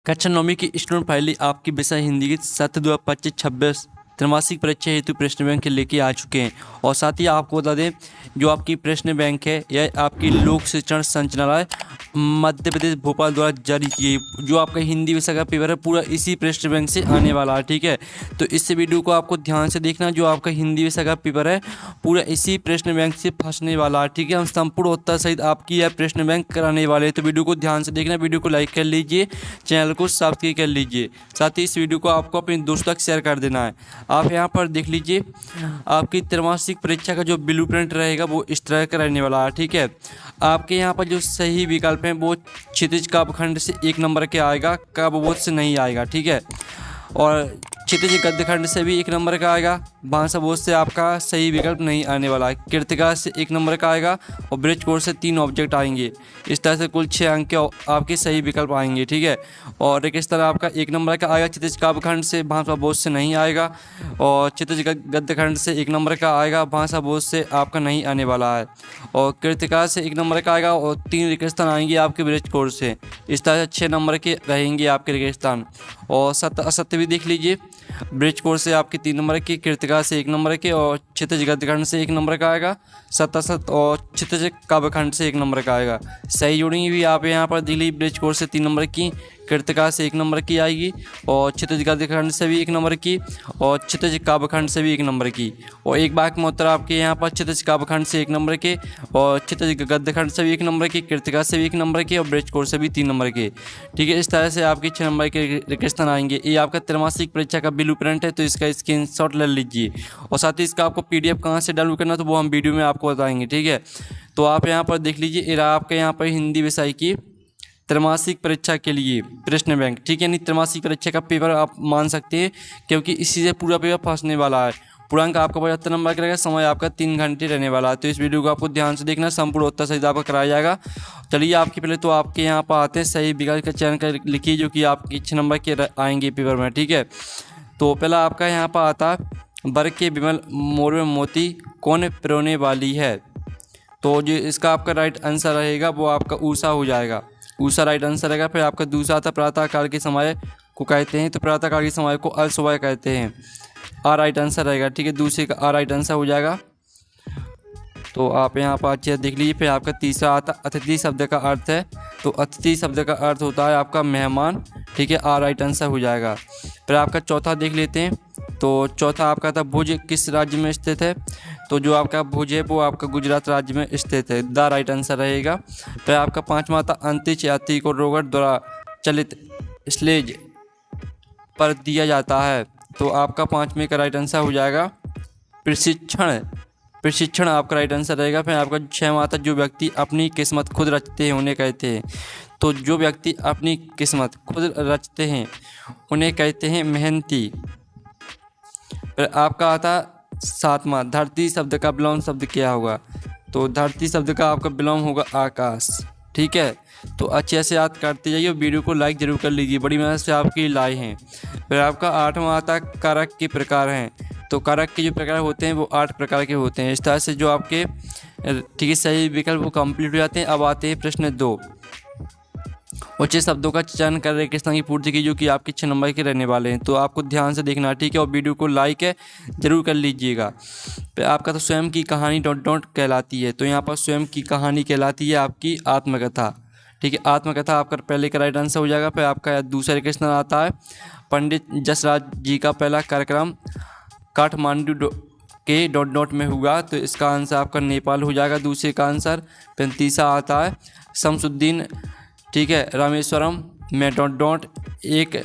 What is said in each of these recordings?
कक्षा नौवीं की स्टूडेंट फाइल आपकी विषय हिंदी की 7/2/25-26 त्रैमासिक परीक्षा हेतु प्रश्न बैंक लेके आ चुके हैं। और साथ ही आपको बता दें, जो आपकी प्रश्न बैंक है यह आपकी लोक शिक्षण संचालनालय मध्य प्रदेश भोपाल द्वारा जारी की गई। जो आपका हिंदी विषय का पेपर है पूरा इसी प्रश्न बैंक से आने वाला है, ठीक है। तो इस वीडियो को आपको ध्यान से देखना। जो आपका हिंदी विषय का पेपर है पूरा इसी प्रश्न बैंक से फंसने वाला है, ठीक है। हम संपूर्ण उत्तर सहित आपकी यह प्रश्न बैंक कराने वाले हैं, तो वीडियो को ध्यान से देखना। वीडियो को लाइक कर लीजिए, चैनल को सब्सक्राइब कर लीजिए। साथ ही इस वीडियो को आपको अपने दोस्तों तक शेयर कर देना है। आप यहाँ पर देख लीजिए, आपकी त्रैमासिक परीक्षा का जो ब्लूप्रिंट रहेगा वो इस तरह का रहने वाला है, ठीक है। आपके यहाँ पर जो सही विकल्प हैं वो क्षितिज काव्यखंड से 1 नंबर के आएगा, काव्यबोध से नहीं आएगा, ठीक है। और क्षितिज गद्यखंड से भी 1 नंबर का आएगा, भाषाबोध से आपका सही विकल्प नहीं आने वाला है। कृतिका से 1 नंबर का आएगा और ब्रिज कोड से 3 ऑब्जेक्ट आएंगे। इस तरह से कुल 6 अंक के आपके सही विकल्प आएंगे, ठीक है। और एक इस तरह आपका 1 नंबर का आएगा, क्षितिज काव्यखंड से, भाषाबोध से नहीं आएगा। और क्षितिज गद्यखंड से 1 नंबर का आएगा, भाषाबोध से आपका नहीं आने वाला है। और कृतिका से 1 नंबर का आएगा और 3 रेगिस्तान आएंगे आपके ब्रिज कोड से। इस तरह से 6 नंबर के रहेंगे आपके रेगिस्तान। और असत्य भी देख लीजिए, ब्रिज कोड से आपके 3 नंबर की, कृतिका से 1 नंबर के और क्षितिज गद्यखंड से 1 नंबर का आएगा, सत्य और क्षितिज काव्यखंड से 1 नंबर का आएगा। सही जोड़ेंगे भी आप यहाँ पर दिल्ली ब्रिज कोड से 3 नंबर की, कृतिका से 1 नंबर की आएगी और क्षितिज गद्यखंड से भी 1 नंबर की और क्षितिज काव्यखंड से भी 1 नंबर की। और एक बार में उत्तर आपके यहाँ पर क्षितिज काव्यखंड से 1 नंबर के और क्षितिज गद्यखंड से भी 1 नंबर की, कृतिका से भी 1 नंबर के और ब्रिज कोड से भी 3 नंबर के, ठीक है। इस तरह से आपके 6 नंबर के रेगिस्तान आएंगे। ये आपका त्रैमासिक परीक्षा का ब्लूप्रिंट है, तो इसका स्क्रीनशॉट ले लीजिए। और साथ ही इसका आपको PDF कहाँ से डाउनलोड करना तो वो हम वीडियो में आपको बताएंगे, ठीक है। तो आप यहाँ पर देख लीजिए, ये आपके यहाँ पर हिंदी विषय की त्रैमासिक परीक्षा के लिए प्रश्न बैंक, ठीक है। यानी त्रैमासिक परीक्षा का पेपर आप मान सकते हैं, क्योंकि इसी से पूरा पेपर फंसने वाला है। पूर्णांक आपका 75 नंबर का रहेगा, समय आपका 3 घंटे रहने वाला है। तो इस वीडियो को आपको ध्यान से देखना, संपूर्ण उत्तर सहित आपका कराया जाएगा। चलिए आपके पहले तो आपके यहाँ पर आते हैं, सही विकल्प का चयन कर लिखिए जो कि आपके 6 नंबर के आएंगे पेपर में, ठीक है। तो पहला आपका यहाँ पर आता है, वर्ग के विमल मोर में मोती कौन पिरोने वाली है। तो जो इसका आपका राइट आंसर रहेगा वो आपका ऊषा हो जाएगा। ऊषा राइट आंसर रहेगा। फिर आपका दूसरा आता प्रातःकाल के समय को कहते हैं, तो प्रातःकाल के समय को अलसुबह कहते हैं, आ राइट आंसर रहेगा, ठीक है। दूसरे का आ राइट आंसर हो जाएगा। तो आप यहाँ पर अच्छे देख लीजिए। फिर आपका तीसरा आता अतिथि शब्द का अर्थ है, तो अतिथि शब्द का अर्थ होता है आपका मेहमान, ठीक है। आ राइट आंसर हो जाएगा। फिर आपका चौथा देख लेते हैं। तो चौथा आपका था भुज किस राज्य में स्थित है, तो जो आपका भुज है वो आपका गुजरात राज्य में स्थित है, द राइट आंसर रहेगा। फिर आपका पांचवा था अंतरिक्ष यात्री को रॉकेट द्वारा चलित स्लेज पर दिया जाता है, तो आपका 5वें का राइट आंसर हो जाएगा प्रशिक्षण। प्रशिक्षण आपका राइट आंसर रहेगा। फिर आपका 6वां था जो व्यक्ति अपनी किस्मत खुद रचते हैं उन्हें कहते हैं, तो जो व्यक्ति अपनी किस्मत खुद रचते हैं उन्हें कहते हैं मेहनती। फिर आपका आता 7वां, धरती शब्द का विलोम शब्द क्या होगा, तो धरती शब्द का आपका विलोम होगा आकाश, ठीक है। तो अच्छे से याद करते जाइए, वीडियो को लाइक जरूर कर लीजिए, बड़ी मेहनत से आपकी लाए हैं। फिर आपका 8वां आता कारक के प्रकार हैं, तो कारक के जो प्रकार होते हैं वो 8 प्रकार के होते हैं। इस तरह से जो आपके, ठीक है, सही विकल्प वो कंप्लीट हो जाते हैं। अब आते हैं प्रश्न 2, उचित शब्दों का चयन कर रेगिस्तान की पूर्ति की, जो कि आपके 6 नंबर के रहने वाले हैं। तो आपको ध्यान से देखना, ठीक है। और वीडियो को लाइक है जरूर कर लीजिएगा। फिर आपका तो स्वयं की कहानी डॉट डॉट कहलाती है, तो यहाँ पर स्वयं की कहानी कहलाती है आपकी आत्मकथा, ठीक है। आत्मकथा आपका पहले का राइट आंसर हो जाएगा। फिर आपका दूसरा रेगिस्तान आता है पंडित जसराज जी का पहला कार्यक्रम काठमांडू के डॉट डॉट में हुआ, तो इसका आंसर आपका नेपाल हो जाएगा, दूसरे का आंसर। फिर तीसरा आता है शमसुद्दीन, ठीक है, रामेश्वरम में डॉट डॉट एक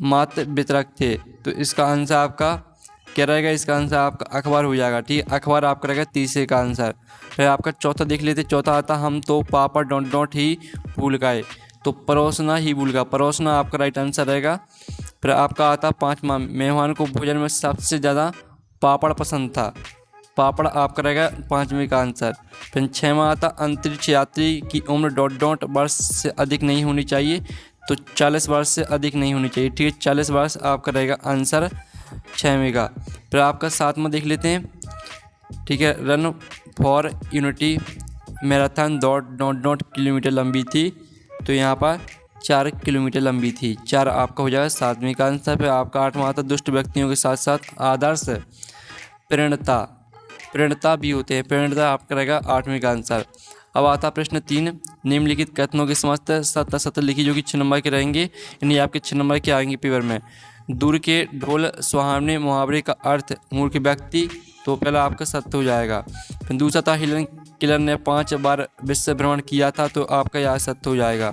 मात्र वितरक थे, तो इसका आंसर आपका क्या रहेगा, इसका आंसर आपका अखबार हो जाएगा, ठीक है। अखबार आपका रहेगा तीसरे का आंसर। फिर आपका चौथा देख लेते, चौथा आता हम तो पापड़ डॉट डॉट ही भूल गए, तो परोसना ही भूल गया, परोसना आपका राइट आंसर रहेगा। फिर आपका आता 5वां, मेहमान को भोजन में सबसे ज़्यादा पापड़ पसंद था, पापड़ आपका रहेगा 5वें का आंसर। फिर 6वां आता अंतरिक्ष यात्री की उम्र डॉट डॉट वर्ष से अधिक नहीं होनी चाहिए, तो 40 वर्ष से अधिक नहीं होनी चाहिए, ठीक है। 40 वर्ष आपका रहेगा आंसर 6वें का। फिर आपका 7वां देख लेते हैं, ठीक है, रन फॉर यूनिटी मैराथन दौड़ डॉट डॉट किलोमीटर लंबी थी, तो यहाँ पर 4 किलोमीटर लंबी थी। 4 आपका हो जाएगा सातवीं का आंसर। फिर आपका 8वां आता दुष्ट व्यक्तियों के साथ साथ आदर्श प्रेरणता भी होते हैं। प्रेरणता आपका रहेगा 8वें का आंसर। अब आता प्रश्न 3, निम्नलिखित कथनों के समस्त सत्य लिखी जो कि 6 नंबर के रहेंगे, यानी आपके 6 नंबर के आएंगे पेपर में। दूर के ढोल सुहावने मुहावरे का अर्थ मूर्ख व्यक्ति, तो पहला आपका सत्य हो जाएगा। फिर दूसरा था हेलन केलर ने 5 बार विश्व भ्रमण किया था, तो आपका यह सत्य हो जाएगा।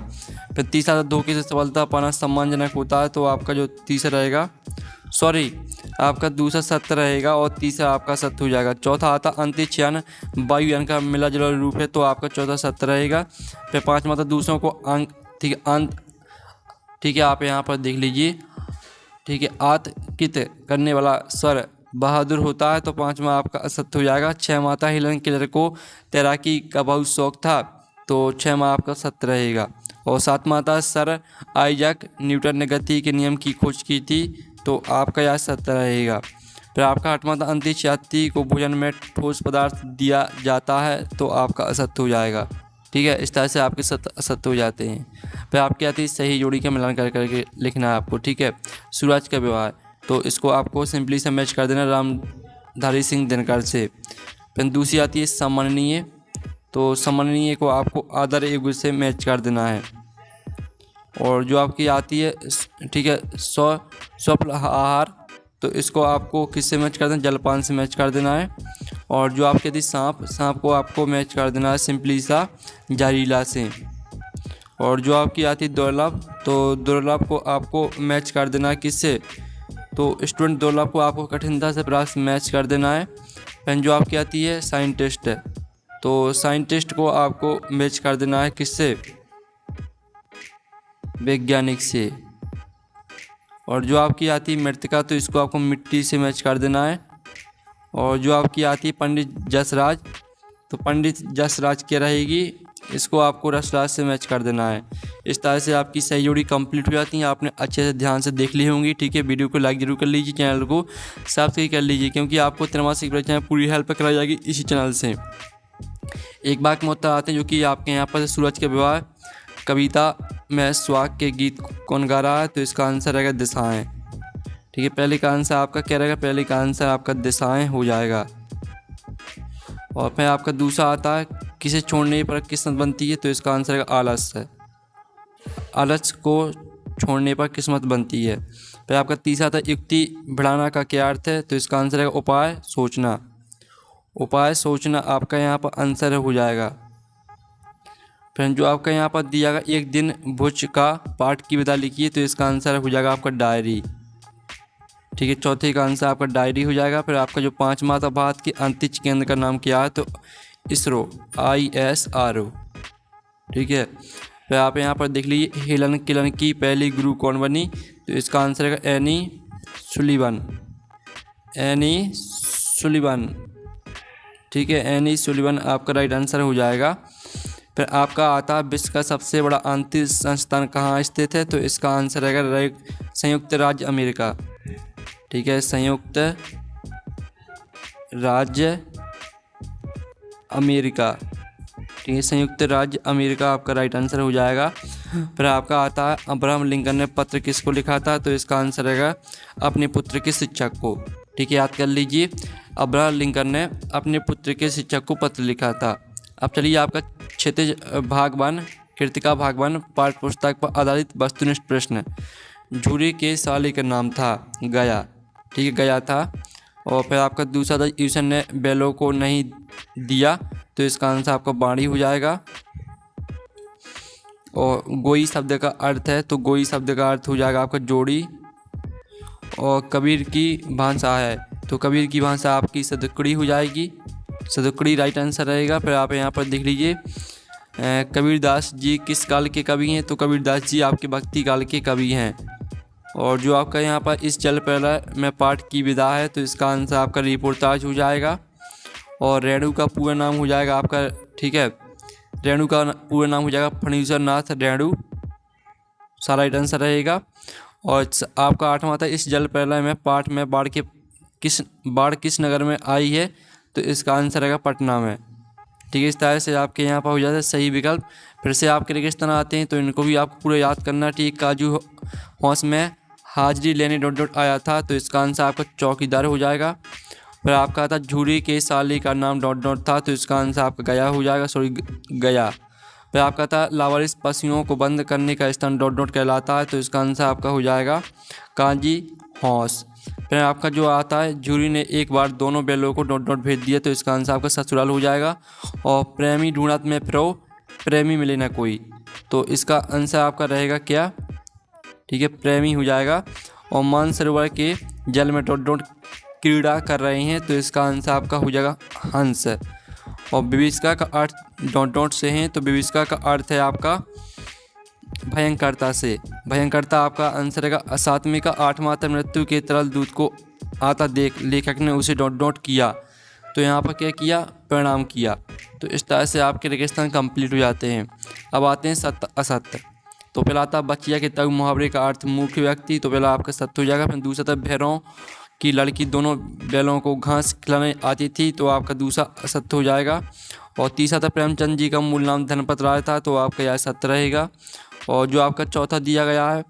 फिर तीसरा था धोखे से सफलता पाना सम्मानजनक होता है, तो आपका जो तीसरा रहेगा आपका दूसरा सत्य रहेगा और तीसरा आपका सत्य हो जाएगा। चौथा आता अंतरिक्ष यान वायुयान का मिला जुला रूप है, तो आपका चौथा सत्य रहेगा। फिर 5वां था दूसरों को ठीक है आप यहाँ पर देख लीजिए, ठीक है, आतंकित करने वाला स्वर बहादुर होता है, तो 5वां आपका असत्य हो जाएगा। 6वां था हेलन केलर को तैराकी का बहुत शौक था, तो 6वां आपका सत्य रहेगा। और 7वां था सर आइजैक न्यूटन ने गति के नियम की खोज की थी, तो आपका यह सत्य रहेगा। फिर आपका 8वां था अंतरिक्ष यात्री को भोजन में ठोस पदार्थ दिया जाता है, तो आपका असत्य हो जाएगा। ठीक है, इस तरह से आपके सत्य असत्य हो जाते हैं। फिर आपके आती है सही जोड़ी का मिलान करके लिखना है आपको। ठीक है, सूरज का व्यवहार, तो इसको आपको सिंपली से मैच कर देना रामधारी सिंह दिनकर से। फिर दूसरी आती है सम्माननीय, तो सम्माननीय को आपको आदर एक से मैच कर देना है। और जो आपकी आती है ठीक है स्वप्न आहार, तो इसको आपको किससे मैच कर देना, जलपान से मैच कर देना है। और जो आपकी आती सांप को आपको मैच कर देना है सिंपली सा जहरीला से। और जो आपकी आती दुर्लभ, तो दुर्लभ को आपको मैच कर देना है किससे, तो स्टूडेंट दुर्लभ को आपको कठिनता से प्राप्त मैच कर देना है। फिर जो आपकी आती है साइंटिस्ट, तो साइंटिस्ट को आपको मैच कर देना है किससे, वैज्ञानिक से। और जो आपकी आती है मृतिका, तो इसको आपको मिट्टी से मैच कर देना है। और जो आपकी आती है पंडित जसराज, तो पंडित जसराज क्या रहेगी, इसको आपको रसराज से मैच कर देना है। इस तरह से आपकी सही जोड़ी कंप्लीट हो जाती है। आपने अच्छे से ध्यान से देख ली होंगी। ठीक है, वीडियो को लाइक जरूर कर लीजिए, चैनल को सब्सक्राइब कर लीजिए, क्योंकि आपको त्रैमासिक परीक्षा पूरी हेल्प कराई जाएगी इसी चैनल से। एक बात में उत्तर आते हैं जो कि आपके यहाँ पर सूरज के विवाह कविता में सुहाग के गीत कौन गा रहा है, तो इसका आंसर रहेगा दिशाएं। ठीक है, पहले का आंसर आपका क्या रहेगा, पहले का आंसर आपका दिशाएं हो जाएगा। और फिर आपका दूसरा आता है किसे छोड़ने पर किस्मत बनती है, तो इसका आंसर है आलस्य। आलस्य को छोड़ने पर किस्मत बनती है। फिर आपका तीसरा था युक्ति बढ़ाना का क्या अर्थ है, तो इसका आंसर है उपाय सोचना। उपाय सोचना आपका यहाँ पर आंसर हो जाएगा। फिर जो आपका यहाँ पर दिया गया एक दिन भुज का पाठ की विधा लिखिए, तो इसका आंसर हो जाएगा आपका डायरी। ठीक है, चौथे का आंसर आपका डायरी हो जाएगा। फिर आपका जो 5वां था भारत के अंतरिक्ष केंद्र का नाम क्या है, तो इसरो, ISRO। ठीक है, फिर आप यहाँ पर देख लीजिए हेलन केलर की पहली गुरु कौन बनी, तो इसका आंसर है एनी सुलिवन। ठीक है, एनी सुलिवन आपका राइट आंसर हो जाएगा। फिर आपका आता है विश्व का सबसे बड़ा अंतरिक्ष संस्थान कहाँ स्थित है, तो इसका आंसर है संयुक्त राज्य अमेरिका। ठीक है, संयुक्त राज्य अमेरिका। ठीक है, संयुक्त राज्य अमेरिका आपका राइट आंसर हो जाएगा। फिर आपका आता है अब्राहम लिंकन ने पत्र किसको लिखा था, तो इसका आंसर रहेगा अपने पुत्र के शिक्षक को। ठीक है, याद कर लीजिए, अब्राहम लिंकन ने अपने पुत्र के शिक्षक को पत्र लिखा था। अब चलिए आपका क्षितिज भागवान कृतिका भागवान पाठ्य पुस्तक पर आधारित वस्तुनिष्ठ प्रश्न। झूरे के साले का नाम था गया। ठीक है, गया था। और फिर आपका दूसरा था यूसन ने बैलों को नहीं दिया, तो इसका आंसर आपका बाणी हो जाएगा। और गोई शब्द का अर्थ है, तो गोई शब्द का अर्थ हो जाएगा आपका जोड़ी। और कबीर की भाषा है, तो कबीर की भाषा आपकी सदुकड़ी हो जाएगी। सदुकड़ी राइट आंसर रहेगा। फिर आप यहाँ पर देख लीजिए कबीरदास जी किस काल के कवि हैं, तो कबीरदास जी आपके भक्ति काल के कवि हैं। और जो आपका यहाँ पर इस जल प्रलय में पाठ की विधा है, तो इसका आंसर आपका रिपोर्टाज हो जाएगा। और रेणु का पूरा नाम हो जाएगा आपका, ठीक है, रेणु का पूरा नाम हो जाएगा फणीश्वर नाथ रेणु, सारा राइट आंसर रहेगा। और आपका 8वां था इस जल प्रलय में पाठ में बाढ़ किस नगर में आई है, तो इसका आंसर रहेगा पटना में। ठीक है, इस तरह से आपके यहाँ पर हो जाता है सही विकल्प। फिर से आपके रेगिस्तान आते हैं तो इनको भी आपको पूरा याद करना। ठीक, काजू हौस में हाजिरी लेने डॉट डॉट आया था, तो इसका आंसर आपका चौकीदार हो जाएगा। फिर आपका था झूरी के साली का नाम डॉट डॉट था, तो इसका आंसर आपका गया हो जाएगा, सॉरी गया। फिर आपका था लावारिस पशुओं को बंद करने का स्थान डॉट डॉट कहलाता है, तो इसका आंसर आपका हो जाएगा काजी हौस। फिर आपका जो आता है झूरी ने एक बार दोनों बैलों को डॉट डॉट भेज दिया, तो इसका आंसर आपका ससुराल हो जाएगा। और प्रेमी ढूंढत में फिरो प्रेमी मिले ना कोई, तो इसका आंसर आपका रहेगा क्या? ठीक है, प्रेमी हो जाएगा। और मानसरोवर के जल में डॉट डॉट क्रीड़ा कर रहे हैं, तो इसका आंसर आपका हो जाएगा हंस। और विभीषिका का अर्थ डॉट डॉट से हैं, तो विभीषिका का अर्थ है आपका भयंकरता से। भयंकरता आपका आंसर रहेगा। सातवीं का 8 मात्र मृत्यु के तरल दूध को आता देख लेखक ने उसे डॉट डॉट किया, तो यहाँ पर क्या किया? परिणाम किया। तो इस तरह से आपके रेगिस्तान कंप्लीट हो जाते हैं। अब आते हैं सत्य असत्य। तो पहला आता बचिया के तग मुहावरे का अर्थ मुख्य व्यक्ति, तो पहला आपका सत्य हो जाएगा। फिर दूसरा था भैरों की लड़की दोनों बैलों को घास खिलाने आती थी, तो आपका दूसरा असत्य हो जाएगा। और तीसरा था प्रेमचंद जी का मूल नाम धनपत राय था, तो आपका यह सत्य रहेगा। और जो आपका चौथा दिया गया है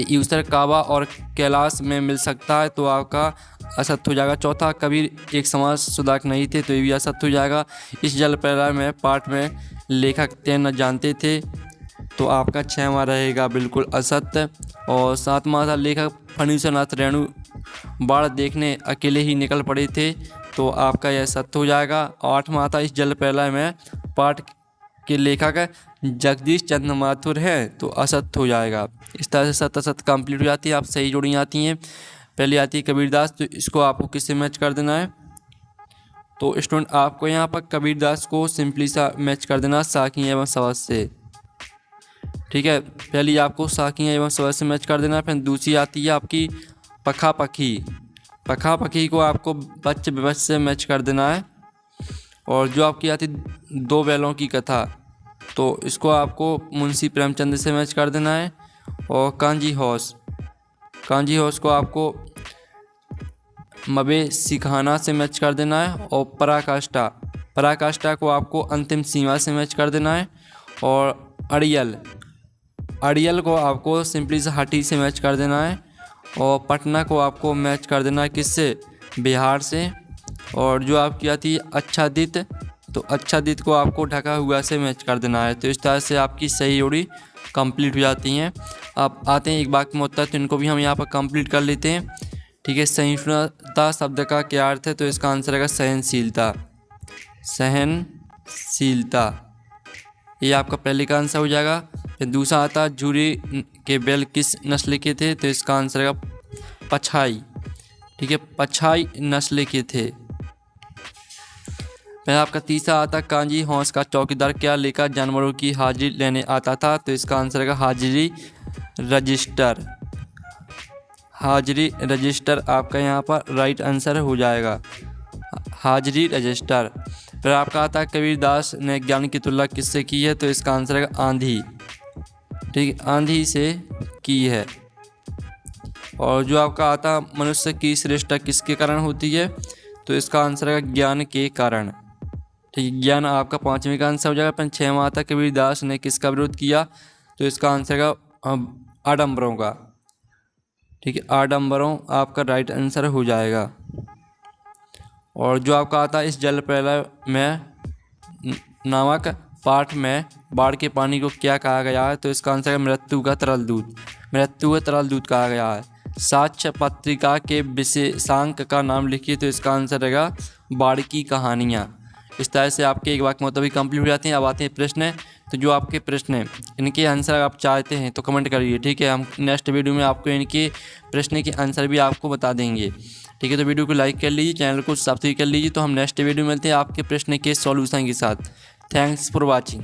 यूसर काबा और कैलाश में मिल सकता है, तो आपका असत्य हो जाएगा। चौथा कबीर एक समाज सुधारक नहीं थे, तो ये भी असत्य हो जाएगा। इस जल प्रलय में पाठ में लेखक तैरना जानते थे, तो आपका 6वां रहेगा बिल्कुल असत्य। और 7वां था लेखक फणीश्वरनाथ रेणु बाढ़ देखने अकेले ही निकल पड़े थे, तो आपका यह सत्य हो जाएगा। 8वां था इस जल प्रलय में पाठ के लेखक जगदीश चंद्र माथुर हैं, तो असत्य हो जाएगा। इस तरह से सत्य असत्य कंप्लीट हो जाती है। आप सही जोड़ी आती हैं। पहले आती है कबीरदास, तो इसको आपको किससे मैच कर देना है? तो स्टूडेंट आपको यहाँ पर कबीरदास को सिंपली सा मैच कर देना साखी एवं सवस से। ठीक है, पहली आपको साखी एवं सवस से मैच कर देना है। फिर दूसरी आती है आपकी पखा पखी। पखा पखी को आपको बच्च विवच से मैच कर देना है। और जो आपकी आती दो बैलों की कथा, तो इसको आपको मुंशी प्रेमचंद से मैच कर देना है। और कांजी हौस को आपको मबे सिखाना से मैच कर देना है। और पराकाष्ठा को आपको अंतिम सीमा से मैच कर देना है। और अड़ियल को आपको सिंपली से हटी से मैच कर देना है। और पटना को आपको मैच कर देना है किससे? बिहार से। और जो आपकी आती है आच्छादित, तो आच्छादित को आपको ढका हुआ से मैच कर देना है। तो इस तरह से आपकी सही जोड़ी कंप्लीट हो जाती हैं। अब आते हैं एक वाक्य में उत्तर, तो इनको भी हम यहाँ पर कंप्लीट कर लेते हैं। ठीक है, सहिष्णुता शब्द का क्या अर्थ है? तो इसका आंसर रहेगा सहनशीलता। ये आपका पहले का आंसर हो जाएगा। फिर दूसरा आता झूरी के बैल किस नस्ल के थे? तो इसका आंसर रहेगा पछाई। ठीक है, पछाई नस्ल के थे। फिर आपका तीसरा आता कांजी हौस का चौकीदार क्या लेकर जानवरों की हाजिरी लेने आता था? तो इसका आंसर रहेगा हाजिरी रजिस्टर आपका यहाँ पर राइट आंसर हो जाएगा, हाजिरी रजिस्टर। फिर आपका आता कबीरदास ने ज्ञान की तुलना किससे की है? तो इसका आंसर है आंधी। ठीक, आंधी से की है। और जो आपका आता मनुष्य की श्रेष्ठता किसके कारण होती है? तो इसका आंसर है ज्ञान के कारण। ठीक, ज्ञान आपका 5वें का आंसर हो जाएगा। फिर 6वां आता कबीरदास ने किसका विरोध किया? तो इसका आंसर है आडंबरों का। ठीक है, आडंबरों आपका राइट आंसर हो जाएगा। और जो आपका आता है इस जल प्रलय में नामक पाठ में बाढ़ के पानी को क्या कहा गया है? तो इसका आंसर है मृत्यु का तरल दूध कहा गया है। साक्ष्य पत्रिका के विशेषांक का नाम लिखिए, तो इसका आंसर रहेगा बाढ़ की कहानियाँ। इस तरह से आपके एक वाक्य मतलब कंप्लीट हो जाते हैं। अब आते हैं प्रश्न। तो जो आपके प्रश्न हैं इनके आंसर आप चाहते हैं तो कमेंट करिए। ठीक है, हम नेक्स्ट वीडियो में आपको इनके प्रश्न के आंसर भी आपको बता देंगे। ठीक है, तो वीडियो को लाइक कर लीजिए, चैनल को सब्सक्राइब कर लीजिए। तो हम नेक्स्ट वीडियो में मिलते हैं आपके प्रश्न के सॉल्यूशन के साथ। Thanks for watching.